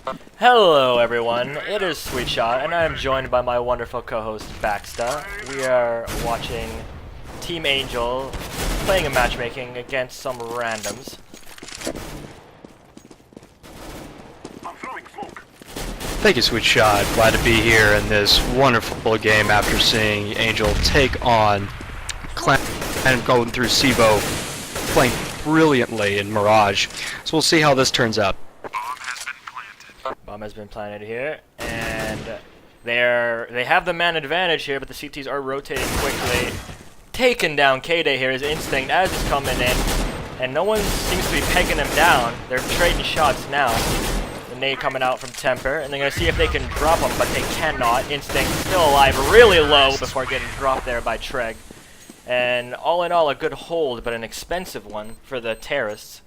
Hello everyone, it is Sweetshot, and I am joined by my wonderful co-host Backsta. We are watching Team Angel playing a matchmaking against some randoms. Thank you, Sweetshot. Glad to be here in this wonderful game after seeing Angel take on Clan and going through Cevo, playing brilliantly in Mirage. So we'll see how this turns out. Bomb has been planted here, and they have the man advantage here, but the CTs are rotating quickly. Taking down K-Day here, his instinct as he's coming in, and no one seems to be pegging him down. They're trading shots now. The nade coming out from Temper, and they're going to see if they can drop him, but they cannot. Instinct still alive, really low before getting dropped there by Treg. And all in all, a good hold, but an expensive one for the terrorists.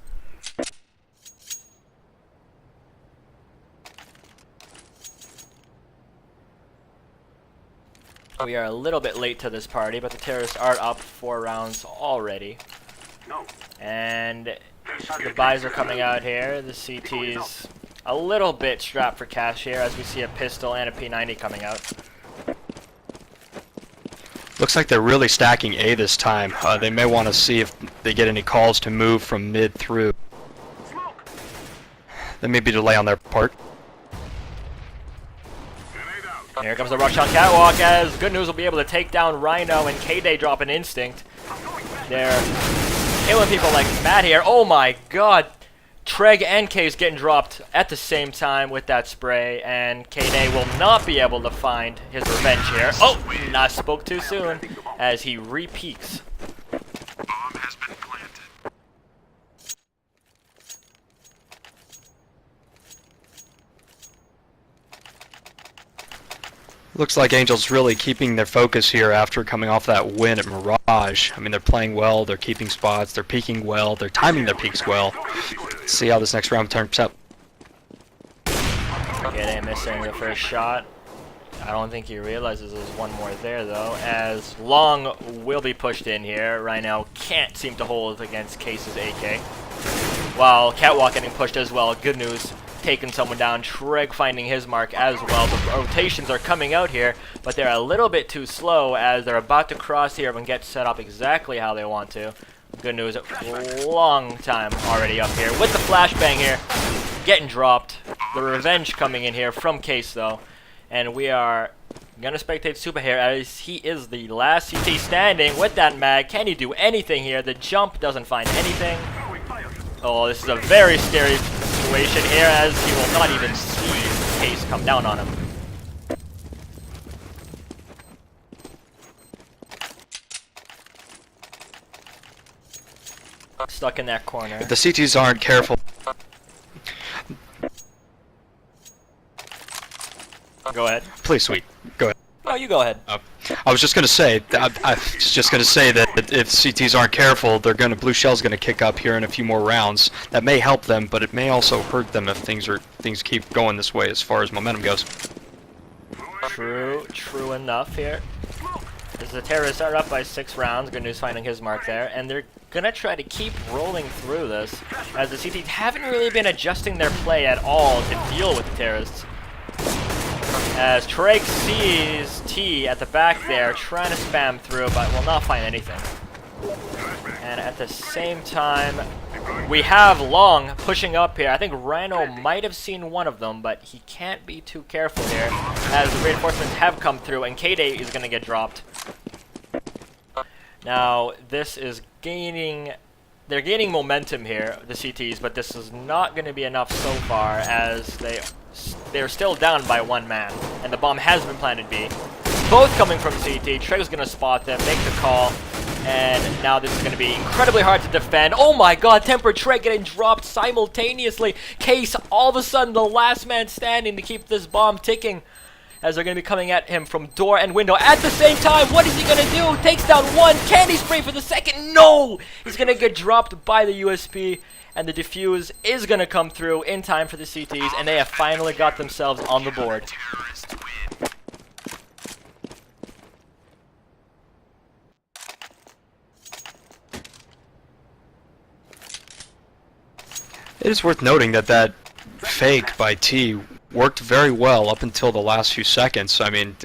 We are a little bit late to this party, but the terrorists are up 4 rounds already. And the buys are coming out here. The CT's a little bit strapped for cash here as we see a pistol and a P90 coming out. Looks like they're really stacking A this time. They may want to see if they get any calls to move from mid through. There may be delay on their part. Here comes the rush on Catwalk, as Good News will be able to take down Rhino and K-Day drop an instinct. They're killing people like mad here. Oh my god! Treg and K's getting dropped at the same time with that spray, and K-Day will not be able to find his revenge here. Oh! I spoke too soon, as he re-peaks. Looks like Angel's really keeping their focus here after coming off that win at Mirage. I mean, they're playing well, they're keeping spots, they're peeking well, they're timing their peaks well. Let's see how this next round turns out. K-Day missing the first shot. I don't think he realizes there's one more there, though, as Long will be pushed in here. Rhino can't seem to hold against Case's AK. While Catwalk getting pushed as well. Good News taking someone down. Treg finding his mark as well. The rotations are coming out here, but they're a little bit too slow as they're about to cross here and get set up exactly how they want to. Good News, long time already up here with the flashbang here, getting dropped. The revenge coming in here from Case though, and we are gonna spectate Super here as he is the last CT standing with that mag. Can he do anything here? The jump doesn't find anything. Oh, this is a very scary situation here as he will not even see Case come down on him. Stuck in that corner. If the CTs aren't careful. Go ahead. Please, Sweet. Go ahead. No, you go ahead. I was just gonna say, I was just gonna say that if CTs aren't careful, Blue Shell's gonna kick up here in a few more rounds. That may help them, but it may also hurt them if things keep going this way as far as momentum goes. True enough here. As the terrorists are up by 6 rounds, Good News finding his mark there, and they're gonna try to keep rolling through this, as the CTs haven't really been adjusting their play at all to deal with the terrorists. As Treg sees T at the back there, trying to spam through, but will not find anything. And at the same time, we have Long pushing up here. I think Rhino might have seen one of them, but he can't be too careful here, as the reinforcements have come through, and K-Day is going to get dropped. Now, this is gaining... They're gaining momentum here, the CTs, but this is not going to be enough so far, as they're still down by 1 man, and the bomb has been planted B. Both coming from CT. Treg's going to spot them, make the call, and now this is going to be incredibly hard to defend. Oh my god, Temper Treg getting dropped simultaneously. Case, all of a sudden, the last man standing to keep this bomb ticking, as they're going to be coming at him from door and window at the same time. What is he going to do? Takes down one. Candy spray for the second. No! He's going to get dropped by the USP, and the defuse is going to come through in time for the CTs, and they have finally got themselves on the board. It is worth noting that fake by T worked very well up until the last few seconds. I mean,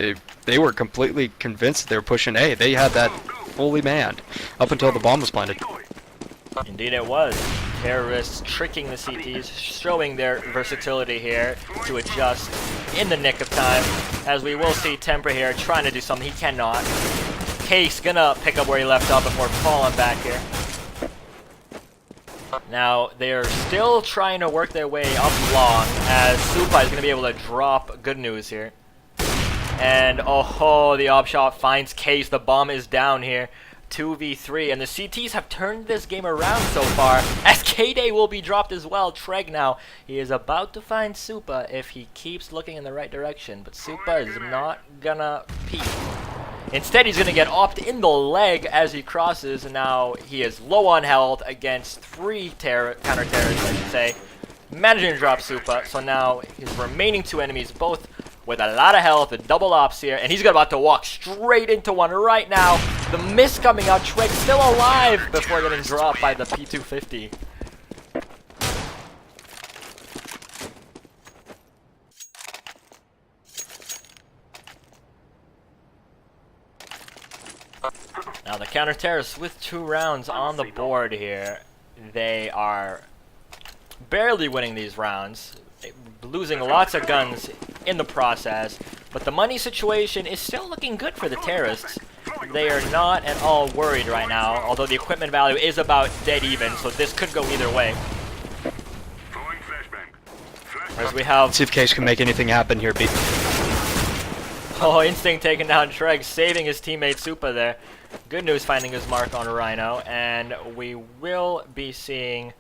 they were completely convinced that they were pushing A. They had that fully manned up until the bomb was planted. Indeed it was. Terrorists tricking the CTs, showing their versatility here to adjust in the nick of time. As we will see Temper here trying to do something he cannot. Case gonna pick up where he left off before falling back here. Now, they're still trying to work their way up long, as Supa is going to be able to drop good news here. And, oh, the op shot finds Case. The bomb is down here. 2v3, and the CTs have turned this game around so far, as K-Day will be dropped as well. Treg now, he is about to find Supa if he keeps looking in the right direction, but Supa is not gonna peek. Instead, he's going to get opt in the leg as he crosses, and now he is low on health against 3 counter-terrorists, I should say. Managing to drop Supa, so now his remaining 2 enemies, both with a lot of health, a double ops here, and he's about to walk straight into one right now. The miss coming out, Treg still alive before getting dropped by the P250. Now the counter-terrorists with 2 rounds on the board here. They are barely winning these rounds, losing lots of guns in the process, but the money situation is still looking good for the terrorists. They are not at all worried right now, although the equipment value is about dead even, so this could go either way. As we have... See if Case can make anything happen here, B. Oh, Instinct taking down Treg, saving his teammate Supa there. Good news finding his mark on Rhino, and we will be seeing...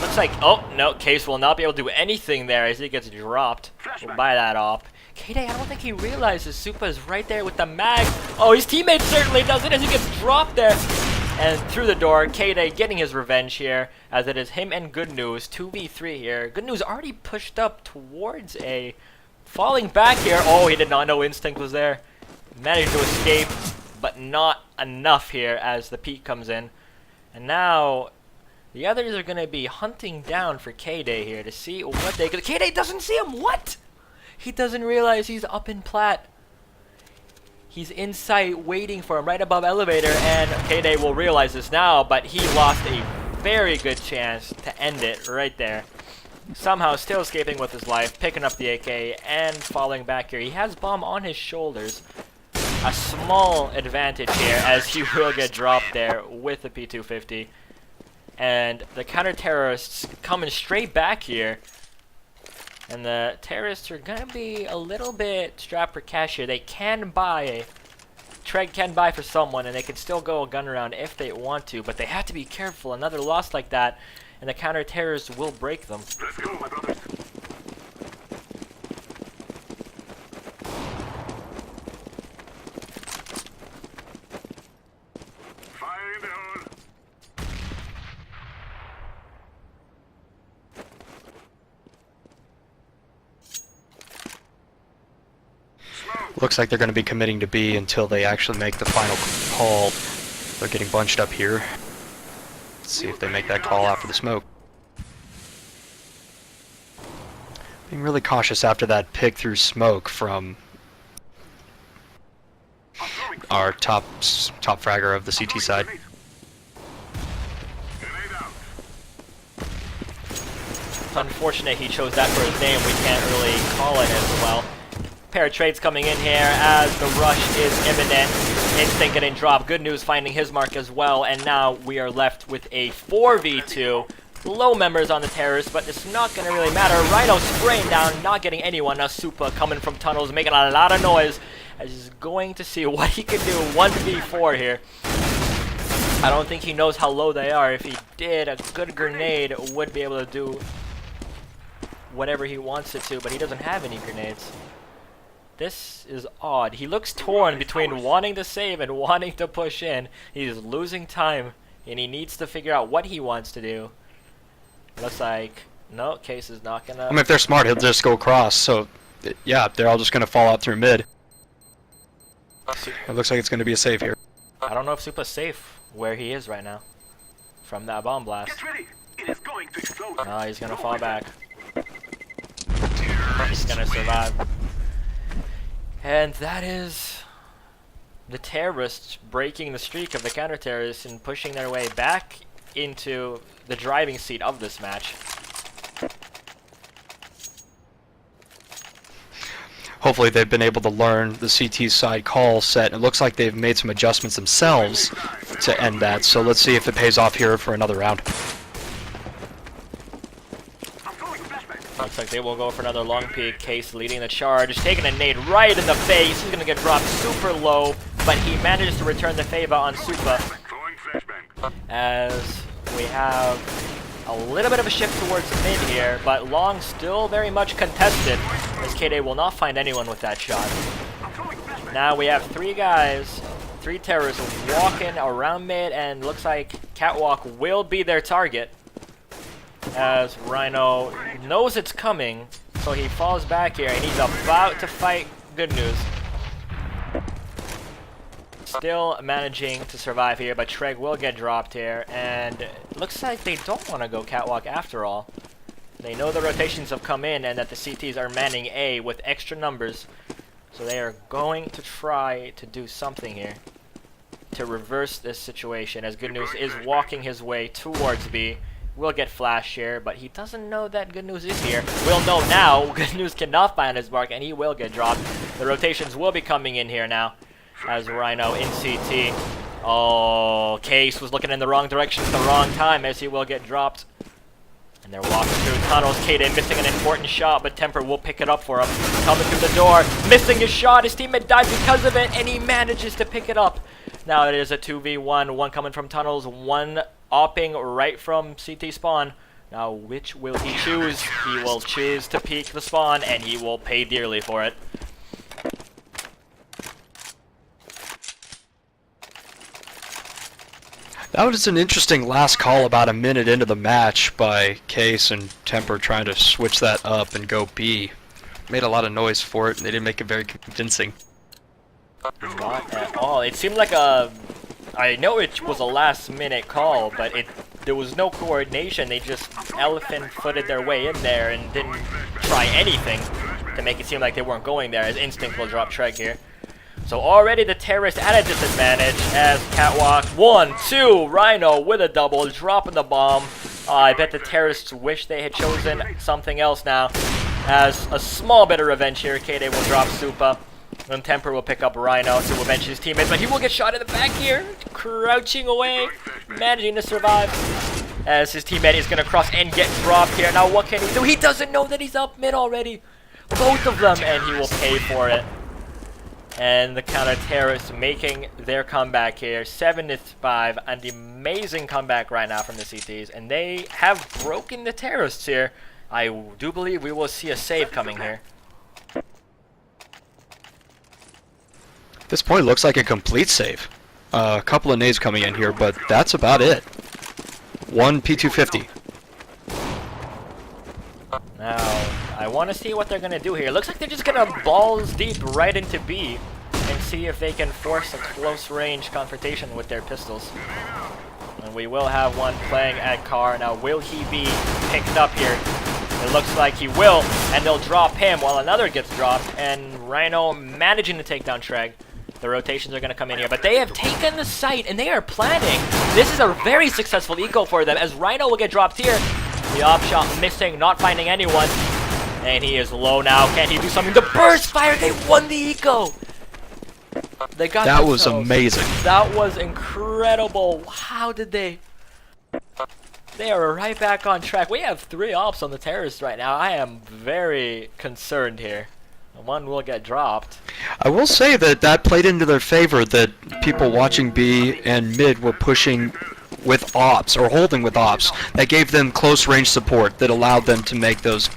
Looks like... Oh, no, Case will not be able to do anything there as he gets dropped. We'll buy that off. K-Day, I don't think he realizes Supa is right there with the mag. Oh, his teammate certainly doesn't as he gets dropped there. And through the door, K-Day getting his revenge here, as it is him and Good News, 2v3 here. Good News already pushed up towards A. Falling back here. Oh, he did not know Instinct was there. Managed to escape, but not enough here as the peak comes in. And now, the others are going to be hunting down for K-Day here to see what they could... K-Day doesn't see him! What? He doesn't realize he's up in plat. He's in sight waiting for him right above elevator, and K-Day will realize this now, but he lost a very good chance to end it right there. Somehow still escaping with his life, picking up the AK and falling back here. He has bomb on his shoulders. A small advantage here as he will get dropped there with the P250. And the counter-terrorists coming straight back here. And the terrorists are going to be a little bit strapped for cash here. They can buy, Treg can buy for someone, and they can still go a gun around if they want to, but they have to be careful. Another loss like that, and the counter-terrorists will break them. Let's go, my brother. Fire in the hole. Looks like they're going to be committing to B until they actually make the final call. They're getting bunched up here. Let's see if they make that call after the smoke. Being really cautious after that pick through smoke from our top fragger of the CT side. It's unfortunate he chose that for his name. We can't really call it as well. Pair of trades coming in here as the rush is imminent. Instinct getting dropped. Good News finding his mark as well. And now we are left with a 4v2. Low members on the terrorists, but it's not going to really matter. Rhino spraying down, not getting anyone. Now Supa coming from tunnels, making a lot of noise. As he's going to see what he can do. 1v4 here. I don't think he knows how low they are. If he did, a good grenade would be able to do whatever he wants it to, but he doesn't have any grenades. This is odd. He looks torn between wanting to save and wanting to push in. He's losing time, and he needs to figure out what he wants to do. Looks like, no, Case is not gonna... I mean, if they're smart, he'll just go across, so, yeah, they're all just gonna fall out through mid. It looks like it's gonna be a save here. I don't know if Supa's safe where he is right now from that bomb blast. Get ready. It is going to explode. No, he's gonna fall back. He's gonna survive. And that is the terrorists breaking the streak of the counter-terrorists and pushing their way back into the driving seat of this match. Hopefully they've been able to learn the CT side call set. It looks like they've made some adjustments themselves to end that, so let's see if it pays off here for another round. Looks like they will go for another long peek. Case leading the charge, taking a nade right in the face. He's gonna get dropped super low, but he manages to return the favor on Supa. As we have a little bit of a shift towards mid here, but long still very much contested, as KD will not find anyone with that shot. Now we have three guys, three terrorists walking around mid, and looks like Catwalk will be their target. As Rhino knows it's coming, so he falls back here, and he's about to fight Good News. Still managing to survive here, but Treg will get dropped here, and it looks like they don't want to go Catwalk after all. They know the rotations have come in and that the CTs are manning A with extra numbers, so they are going to try to do something here to reverse this situation, as Good News is walking his way towards B. Will get flash here, but he doesn't know that Good News is here. We'll know now. Good News cannot find his mark, and he will get dropped. The rotations will be coming in here now, as Rhino in CT. Oh, Case was looking in the wrong direction at the wrong time, as he will get dropped. And they're walking through tunnels. Kaden missing an important shot, but Temper will pick it up for him. Coming through the door, missing his shot. His teammate died because of it, and he manages to pick it up. Now it is a 2v1, one coming from tunnels, one opping right from CT spawn. Now which will he choose? He will choose to peek the spawn, and he will pay dearly for it. That was an interesting last call about a minute into the match by Case and Temper trying to switch that up and go B. Made a lot of noise for it, and they didn't make it very convincing. Not at all. It seemed like a... I know it was a last-minute call, but there was no coordination. They just elephant-footed their way in there and didn't try anything to make it seem like they weren't going there, as Instinct will drop Treg here. So already the terrorists at a disadvantage as Catwalk. 1, 2, Rhino with a double, dropping the bomb. I bet the terrorists wish they had chosen something else now. As a small bit of revenge here, KD will drop Supa. And Temper will pick up Rhino to avenge his teammates, but he will get shot in the back here, crouching away, managing to survive. As his teammate is going to cross and get dropped here. Now what can he do? He doesn't know that he's up mid already. Both of them, and he will pay for it. And the counter-terrorists making their comeback here. 7-5, an amazing comeback right now from the CTs. And they have broken the terrorists here. I do believe we will see a save coming here. At this point, it looks like a complete save. A couple of nades coming in here, but that's about it. One P250. Now, I want to see what they're going to do here. It looks like they're just going to balls deep right into B and see if they can force a close-range confrontation with their pistols. And we will have one playing at car. Now, will he be picked up here? It looks like he will, and they'll drop him while another gets dropped, and Rhino managing to take down Treg. The rotations are going to come in here, but they have taken the site, and they are planning. This is a very successful eco for them, as Rhino will get dropped here. The op shot missing, not finding anyone. And he is low now. Can he do something? The burst fire! They won the eco! They got that was amazing. That was incredible. How did they... They are right back on track. We have 3 ops on the terrorists right now. I am very concerned here. One will get dropped. I will say that that played into their favor, that people watching B and mid were pushing with ops, or holding with ops. That gave them close range support that allowed them to make those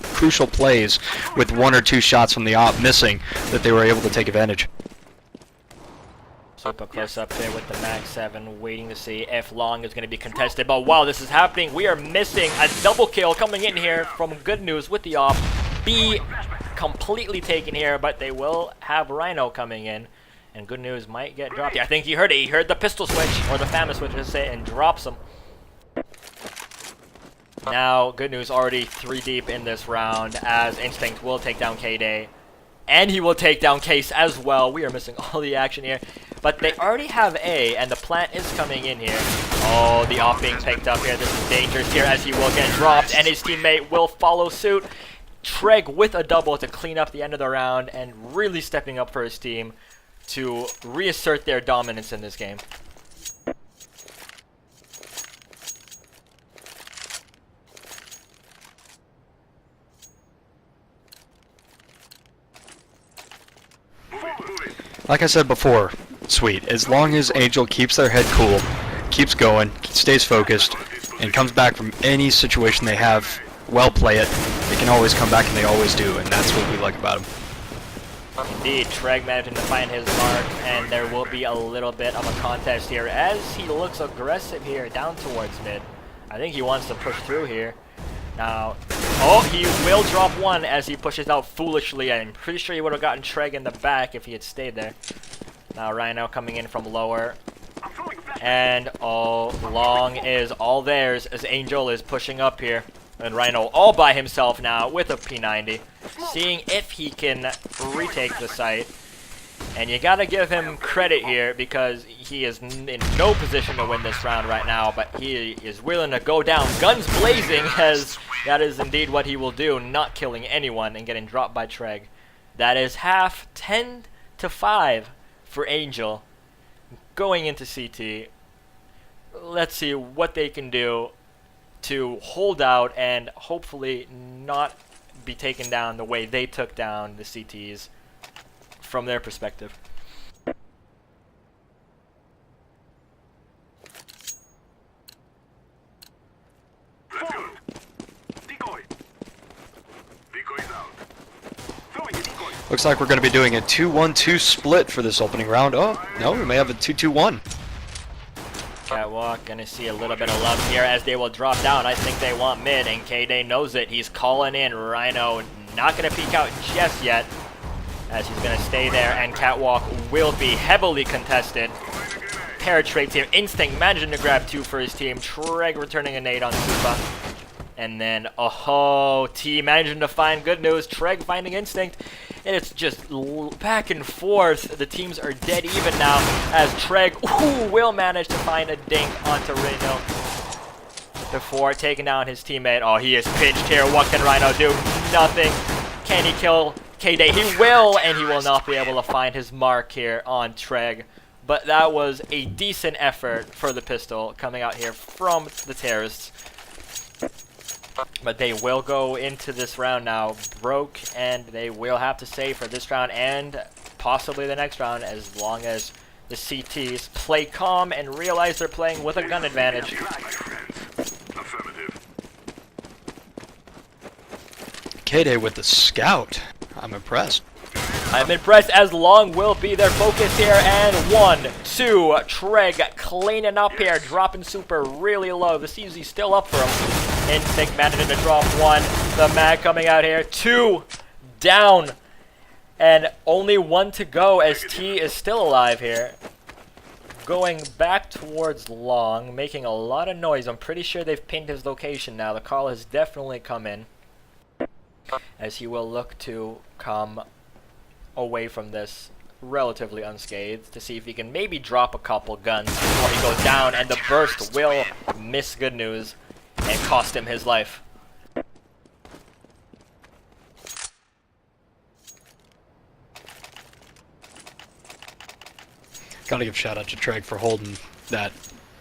crucial plays with 1 or 2 shots from the op missing, that they were able to take advantage. Super close up there with the Mag 7, waiting to see if Long is going to be contested. But while this is happening, we are missing a double kill coming in here from Good News with the op. B completely taken here, but they will have Rhino coming in. And Good News might get dropped. I think he heard it. He heard the pistol switch, or the famous switch, I say, and drops him. Now, good news, already 3 deep in this round, as Instinct will take down K-Day. And he will take down Case as well. We are missing all the action here. But they already have A, and the plant is coming in here. Oh, the off being picked up here. This is dangerous here, as he will get dropped, and his teammate will follow suit. Treg with a double to clean up the end of the round, and really stepping up for his team to reassert their dominance in this game. Like I said before, Sweet, as long as Angel keeps their head cool, keeps going, stays focused, and comes back from any situation they have, well play it, they can always come back, and they always do, and that's what we like about them. Indeed, Treg managing to find his mark, and there will be a little bit of a contest here as he looks aggressive here down towards mid. I think he wants to push through here. Now, oh, he will drop one as he pushes out foolishly. I'm pretty sure he would have gotten Treg in the back if he had stayed there. Now, Rhino coming in from lower. And, oh, Long is all theirs as Angel is pushing up here. And Rhino all by himself now with a P90, seeing if he can retake the site. And you gotta give him credit here because he is in no position to win this round right now, but he is willing to go down guns blazing, as that is indeed what he will do, not killing anyone and getting dropped by Treg. That is half, 10-5 for Angel going into CT. Let's see what they can do to hold out and hopefully not be taken down the way they took down the CTs from their perspective. Let's go. Decoy. Decoy's out. Throwing a decoy. Looks like we're going to be doing a 2-1-2 split for this opening round. Oh, no, we may have a 2-2-1. Catwalk gonna see a little bit of love here as they will drop down. I think they want mid, and K-Day knows it. He's calling in. Rhino not gonna peek out just yet, as he's gonna stay there, and Catwalk will be heavily contested. Paratrates here. Instinct managing to grab 2 for his team. Treg returning a nade on Supa. And then, oh, T managing to find good news. Treg finding Instinct. And it's just back and forth. The teams are dead even now as Treg will manage to find a dink onto Rhino before taking down his teammate. Oh, he is pinched here. What can Rhino do? Nothing. Can he kill K-Day? He will, and he will not be able to find his mark here on Treg. But that was a decent effort for the pistol coming out here from the terrorists. But they will go into this round now broke, and they will have to save for this round and possibly the next round as long as the CTs play calm and realize they're playing with a gun advantage. Affirmative. K-Day with the scout. I'm impressed. I'm impressed as Long will be their focus here, and 1, 2, Treg cleaning up here, dropping Super really low. The CZ still up for him. Instinct managing to drop 1, the mag coming out here, 2 down, and only 1 to go as T is still alive here. Going back towards Long, making a lot of noise. I'm pretty sure they've pinged his location now. The call has definitely come in, as he will look to come away from this relatively unscathed to see if he can maybe drop a couple guns before he goes down, and the burst will miss good news and cost him his life. Gotta give shout out to Treg for holding that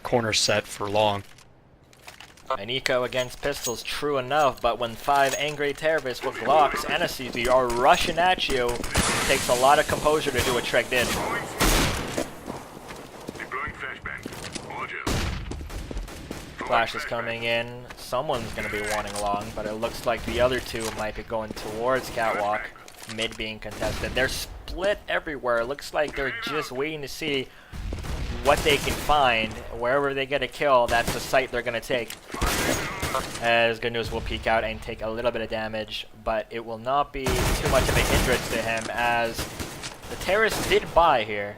corner set for Long. An eco against pistols, true enough, but when 5 angry terrorists with Glocks and a CZ are rushing at you, it takes a lot of composure to do what Treg did. Deploying flashbang. Roger. Flash is coming in. Someone's going to be wanting Long, but it looks like the other 2 might be going towards Catwalk. Mid being contested. They're split everywhere. It looks like they're just waiting to see what they can find. Wherever they get a kill, that's the site they're going to take. As good news will peek out and take a little bit of damage, but it will not be too much of a hindrance to him as the terrorists did buy here.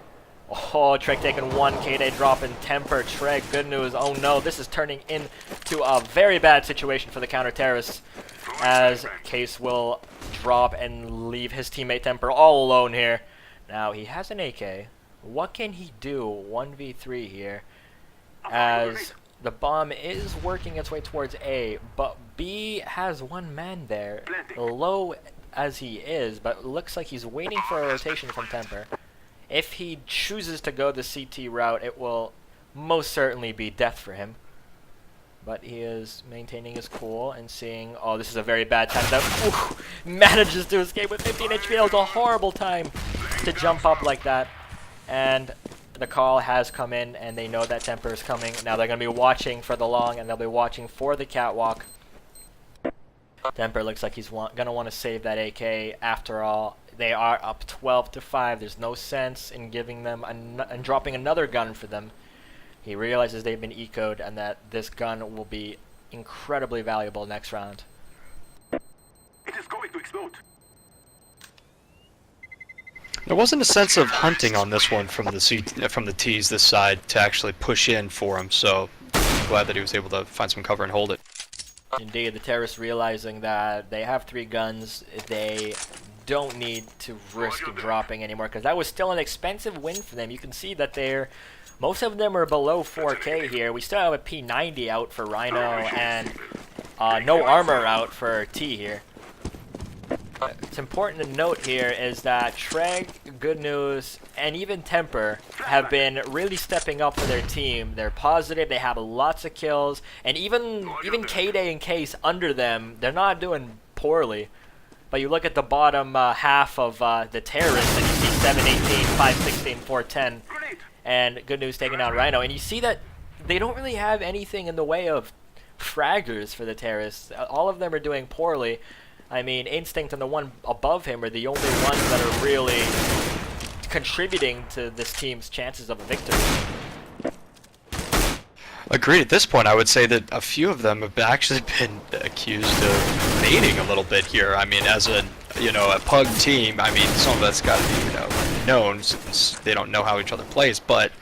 Oh, Treg taking one, K-Day dropping Temper, Treg, good news. Oh no, this is turning into a very bad situation for the counter-terrorists, as Case will drop and leave his teammate Temper all alone here. Now, he has an AK. What can he do 1v3 here, as the bomb is working its way towards A, but B has one man there, low as he is, but looks like he's waiting for a rotation from Temper. If he chooses to go the CT route, it will most certainly be death for him. But he is maintaining his cool and seeing, oh, this is a very bad time. That manages to escape with 15 HP. That was a horrible time to jump up like that. And the call has come in, and they know that Temper is coming. Now they're going to be watching for the long, and they'll be watching for the catwalk. Temper looks like he's going to want to save that AK after all. They are up 12-5. There's no sense in giving them and dropping another gun for them. He realizes they've been ecoed and that this gun will be incredibly valuable next round. It is going to explode. There wasn't a sense of hunting on this one from the T's this side to actually push in for him, so I'm glad that he was able to find some cover and hold it. Indeed, the terrorists realizing that they have 3 guns, they don't need to risk dropping anymore, because that was still an expensive win for them. You can see that most of them are below 4K here. We still have a P90 out for Rhino and no armor out for T here. It's important to note here is that Treg, Good News, and even Temper have been really stepping up for their team. They're positive, they have lots of kills, and even K-Day and Case under them, they're not doing poorly. But you look at the bottom half of the terrorists, and you see 718, 516, 410, and Good News taking out Rhino, and you see that they don't really have anything in the way of fraggers for the terrorists. All of them are doing poorly. I mean, Instinct and the one above him are the only ones that are really contributing to this team's chances of a victory. Agreed. At this point, I would say that a few of them have actually been accused of baiting a little bit here. I mean, as a pug team, I mean, some of that's got to be known since they don't know how each other plays. But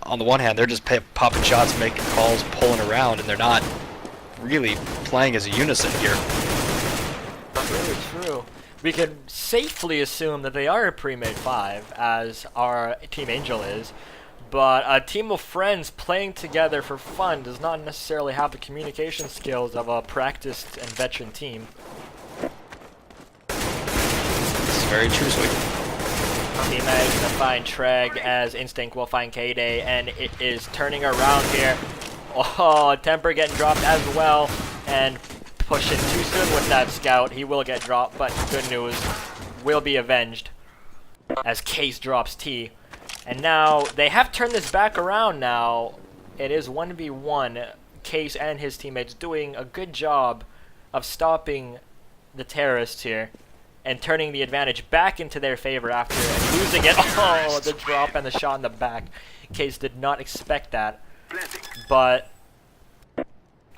on the one hand, they're just popping shots, making calls, pulling around, and they're not really playing as a unison here. Very true. We can safely assume that they are a pre-made 5, as our Team Angel is, but a team of friends playing together for fun does not necessarily have the communication skills of a practiced and veteran team. This is very true, Sweet. Team A is going to find Treg, as Instinct will find K-Day, and it is turning around here. Oh, Temper getting dropped as well, and pushing too soon with that scout. He will get dropped, but Good News will be avenged as Case drops T. And now they have turned this back around now. It is 1v1. Case and his teammates doing a good job of stopping the terrorists here and turning the advantage back into their favor after losing it. Oh, the drop and the shot in the back. Case did not expect that, but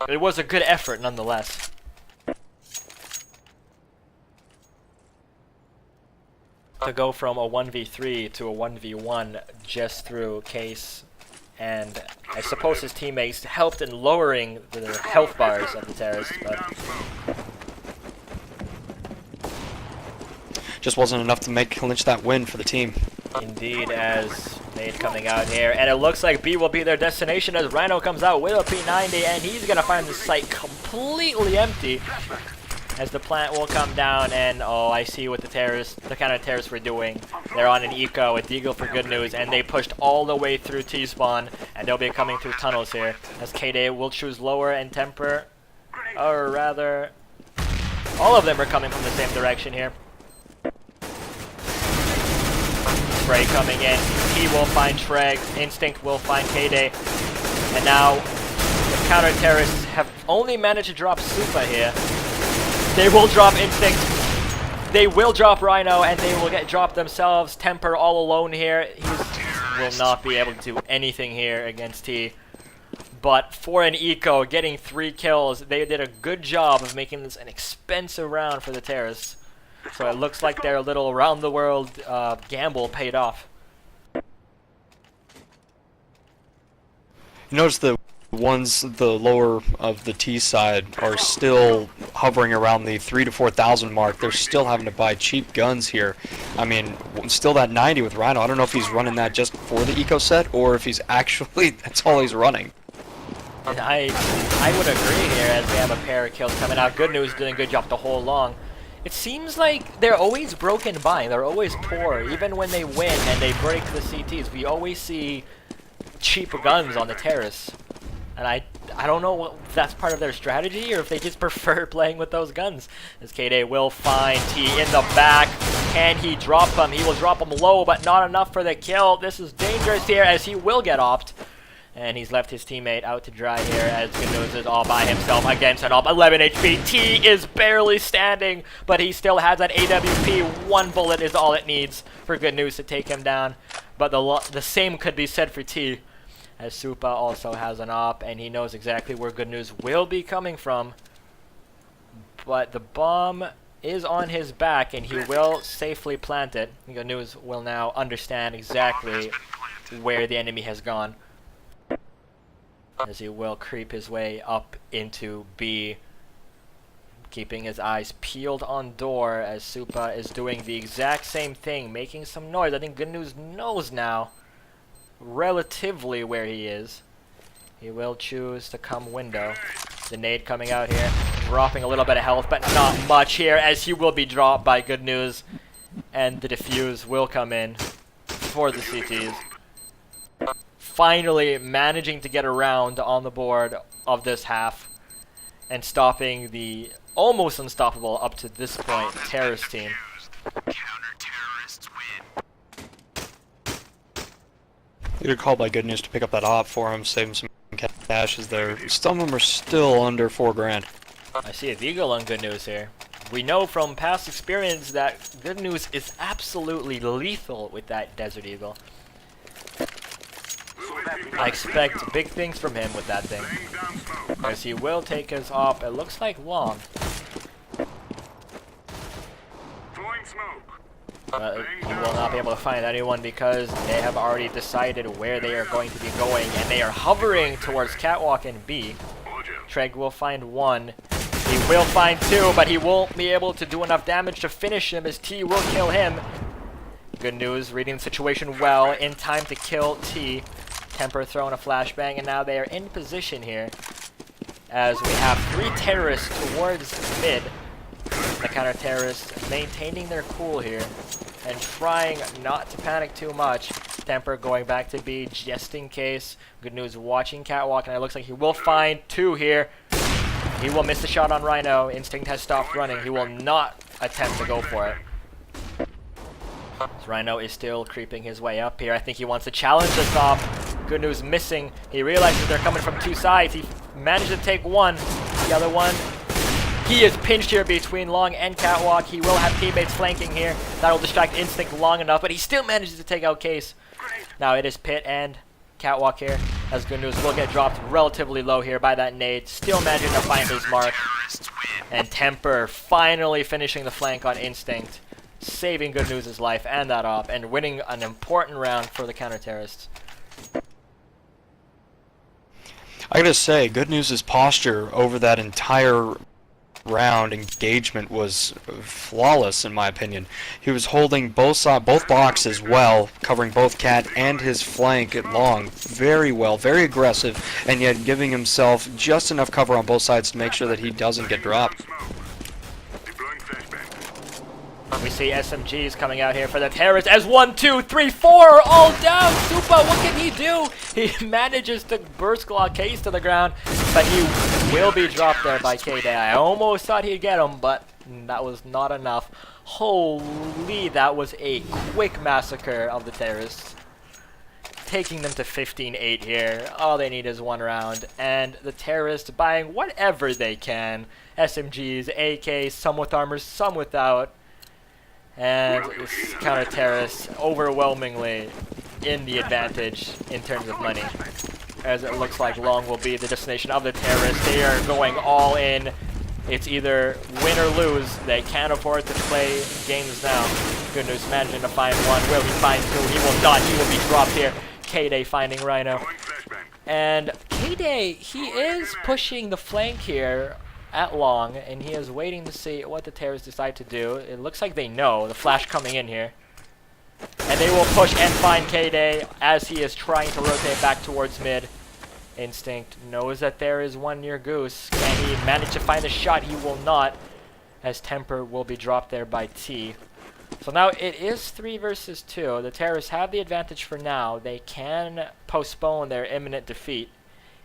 it was a good effort nonetheless. To go from a 1v3 to a 1v1 just through Case, and I suppose his teammates helped in lowering the health bars of the terrorists, but just wasn't enough to clinch that win for the team. Indeed, as Nate coming out here, and it looks like B will be their destination as Rhino comes out with a P90, and he's gonna find the site completely empty. As the plant will come down, and oh, I see what the counter-terrorists were doing. They're on an eco with Deagle for Good News, and they pushed all the way through T-spawn, and they'll be coming through tunnels here. As K-Day will choose lower and Temper, or rather, all of them are coming from the same direction here. Spray coming in, T will find Treg, Instinct will find K-Day, and now the counter-terrorists have only managed to drop Supa here. They will drop Instinct, they will drop Rhino, and they will get dropped themselves. Temper all alone here. He will not be able to do anything here against T. But for an eco, getting 3 kills, they did a good job of making this an expensive round for the terrorists. So it looks like their little around-the-world gamble paid off. Notice the ones the lower of the T side are still hovering around the 3,000 to 4,000 mark. They're still having to buy cheap guns here. I mean, still that 90 with Rhino. I don't know if he's running that just for the eco set or if he's actually that's all he's running. And I would agree here as we have a pair of kills coming out. Good News doing a good job the whole long. It seems like they're always broken by. They're always poor. Even when they win and they break the CTs, we always see cheap guns on the terrace. And I don't know if that's part of their strategy or if they just prefer playing with those guns. As K-Day will find T in the back. Can he drop him? He will drop him low, but not enough for the kill. This is dangerous here as he will get opt. And he's left his teammate out to dry here as Good News is all by himself against an op. 11 HP. T is barely standing, but he still has an AWP. One bullet is all it needs for Good News to take him down. But the same could be said for T, as Supa also has an op, and he knows exactly where Good News will be coming from. But the bomb is on his back, and he will safely plant it. Good News will now understand exactly where the enemy has gone, as he will creep his way up into B, keeping his eyes peeled on door as Supa is doing the exact same thing, making some noise. I think Good News knows now relatively where he is. He will choose to come window. The nade coming out here, dropping a little bit of health, but not much here as he will be dropped by Good News, and the defuse will come in for the CTs. Finally managing to get around on the board of this half and stopping the almost unstoppable up to this point terrorist team. Good call by Good News to pick up that op for him, save him some cash as there. Some of them are still under $4,000. I see a Deagle on Good News here. We know from past experience that Good News is absolutely lethal with that Desert Eagle. I expect big things from him with that thing, as he will take his op. It looks like long. But he will not be able to find anyone because they have already decided where they are going to be going, and they are hovering towards Catwalk and B. Treg will find one. He will find two, but he won't be able to do enough damage to finish him as T will kill him. Good News reading the situation well, in time to kill T. Temper throwing a flashbang, and now they are in position here as we have three terrorists towards mid. The counter-terrorists maintaining their cool here and trying not to panic too much. Temper going back to B just in case. Good News watching Catwalk, and it looks like he will find two here. He will miss the shot on Rhino. Instinct has stopped running. He will not attempt to go for it. Rhino is still creeping his way up here. I think he wants to challenge the top. Good News missing. He realizes they're coming from two sides. He managed to take one. The other one, he is pinched here between Long and Catwalk. He will have teammates flanking here. That'll distract Instinct long enough, but he still manages to take out Case. Now it is Pit and Catwalk here, as Good News will get dropped relatively low here by that nade. Still managing to find his mark. And Temper finally finishing the flank on Instinct, saving Good News' life and that op, and winning an important round for the counter-terrorists. I gotta say, Good News' posture over that entire round engagement was flawless in my opinion. He was holding both boxes well, covering both Cat and his flank at Long very well, very aggressive, and yet giving himself just enough cover on both sides to make sure that he doesn't get dropped. We see SMGs coming out here for the terrorists as 1, 2, 3, 4 all down. Supa, what can he do? He manages to burst claw Case to the ground, but he will be dropped there by K-Day. I almost thought he'd get him, but that was not enough. Holy, that was a quick massacre of the terrorists, taking them to 15-8 here. All they need is one round, and the terrorists buying whatever they can. SMGs, AKs, some with armor, some without. And this counter-terrorists overwhelmingly in the advantage in terms of money, as it looks like Long will be the destination of the terrorists. They are going all in. It's either win or lose. They can't afford to play games now. Good News managing to find one. Will he find two? He will not. He will be dropped here. K-Day finding Rhino. And K-Day, he is pushing the flank here at long, and he is waiting to see what the terrorists decide to do. It looks like they know the flash coming in here. And they will push and find K-Day as he is trying to rotate back towards mid. Instinct knows that there is one near Goose. Can he manage to find the shot? He will not, as Temper will be dropped there by T. So now it is 3 versus 2. The terrorists have the advantage for now. They can postpone their imminent defeat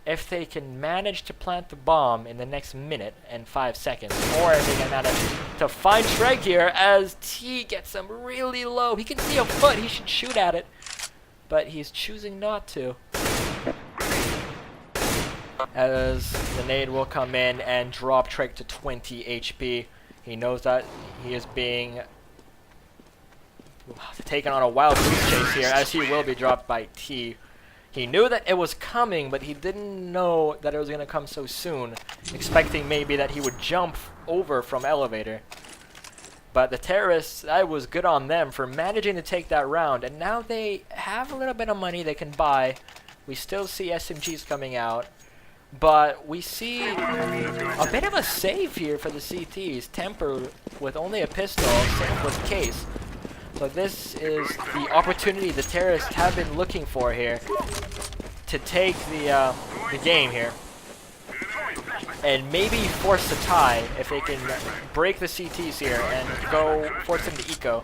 if they can manage to plant the bomb in the next minute and 5 seconds, or if they can manage to find Shrek here as T gets him really low. He can see a foot, he should shoot at it, but he's choosing not to. As the nade will come in and drop Shrek to 20 HP. He knows that he is being taken on a wild goose chase here, as he will be dropped by T. He knew that it was coming, but he didn't know that it was going to come so soon, expecting maybe that he would jump over from elevator. But the terrorists, that was good on them for managing to take that round, and now they have a little bit of money they can buy. We still see SMGs coming out, but we see a bit of a save here for the CTs. Temper with only a pistol, same with Case. So this is the opportunity the terrorists have been looking for here to take the game here and maybe force a tie if they can break the CTs here and go force them to eco.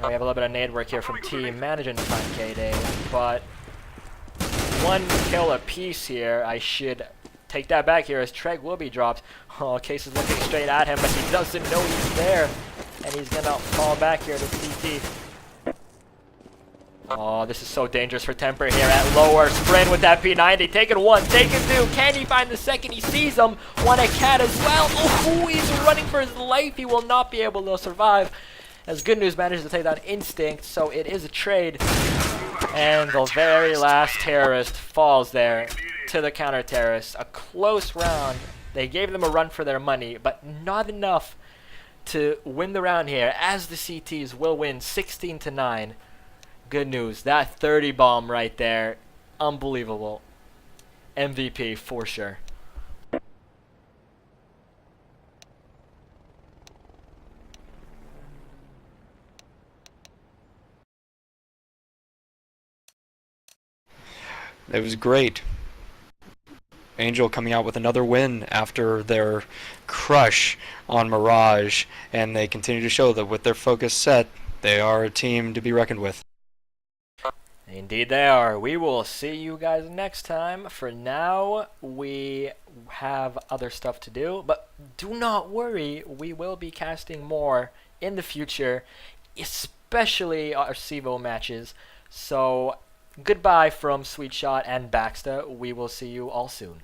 Now we have a little bit of nade work here from T, managing to find K-Day, but 1 kill apiece here. I should take that back here as Treg will be dropped. Oh, Case is looking straight at him, but he doesn't know he's there. And he's gonna fall back here to CT. Oh, this is so dangerous for Temper here at lower. Sprint with that P90. Taking 1, taking 2. Can he find the second? He sees him. 1 at Cat as well. Oh, he's running for his life. He will not be able to survive. As Good News manages to take down Instinct, so it is a trade. And the very last terrorist falls there to the counter-terrorists. A close round. They gave them a run for their money, but not enough to win the round here, as the CTs will win 16-9. Good News. That 30 bomb right there, unbelievable. MVP for sure. It was great. Angel coming out with another win after their crush on Mirage, and they continue to show that with their focus set, they are a team to be reckoned with. Indeed they are. We will see you guys next time. For now, we have other stuff to do, but do not worry, we will be casting more in the future, especially our Cevo matches. So goodbye from Sweetshot and Backsta. We will see you all soon.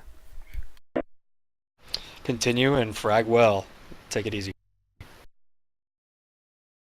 Continue and frag well. Take it easy.